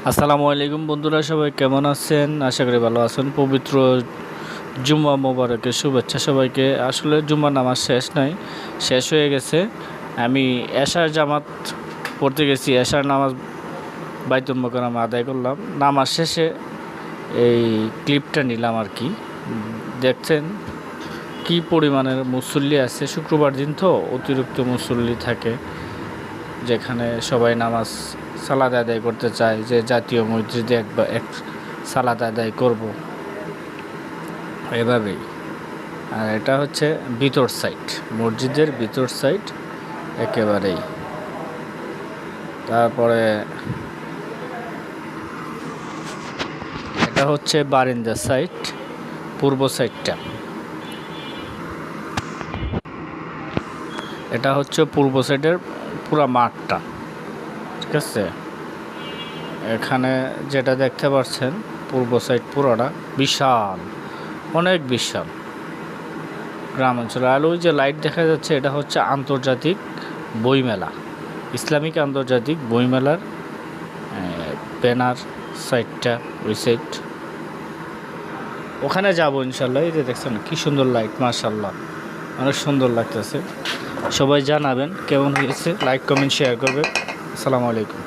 আসসালামু আলাইকুম বন্ধুরা, সবাই কেমন আছেন? আশা করি ভালো আছেন। পবিত্র জুম্মা মোবারকের শুভেচ্ছা সবাইকে। আসলে জুম্মার নামাজ শেষ হয়ে গেছে। আমি এশার জামাত পড়তে গেছি, এশার নামাজ বাইতুল মোকাররমে আদায় করলাম। নামাজ শেষে এই ক্লিপটা নিলাম আর কি। দেখছেন কি পরিমাণের মুসল্লি আছে। শুক্রবার দিন তো অতিরিক্ত মুসল্লি থাকে, যেখানে সবাই নামাজ সালাত আদায় করতে চায় যে জাতীয় মসজিদে এক সালাত আদায় করব এভাবেই। আর এটা হচ্ছে ভিতর সাইড, মসজিদের ভিতর সাইড একেবারেই। তারপরে এটা হচ্ছে বারিন্দা সাইড, পূর্ব সাইডটা। এটা হচ্ছে পূর্ব সাইডের পুরা মাঠটা, ঠিক আছে। এখানে যেটা দেখতে পাচ্ছেন পূর্ব সাইড পুরোটা বিশাল, অনেক বিশাল গ্রাম অঞ্চল। আর ওই যে লাইট দেখা যাচ্ছে, এটা হচ্ছে আন্তর্জাতিক বইমেলা, ইসলামিক আন্তর্জাতিক বইমেলার ব্যানার সাইডটা, ওই সাইড। ওখানে যাবো ইনশাল্লাহ। এই যে দেখছেন কি সুন্দর লাইট, মাশাল্লাহ অনেক সুন্দর লাগতেছে। সবাই জানাবেন কেমন হয়েছে, লাইক কমেন্ট শেয়ার করবেন। আসসালামু আলাইকুম।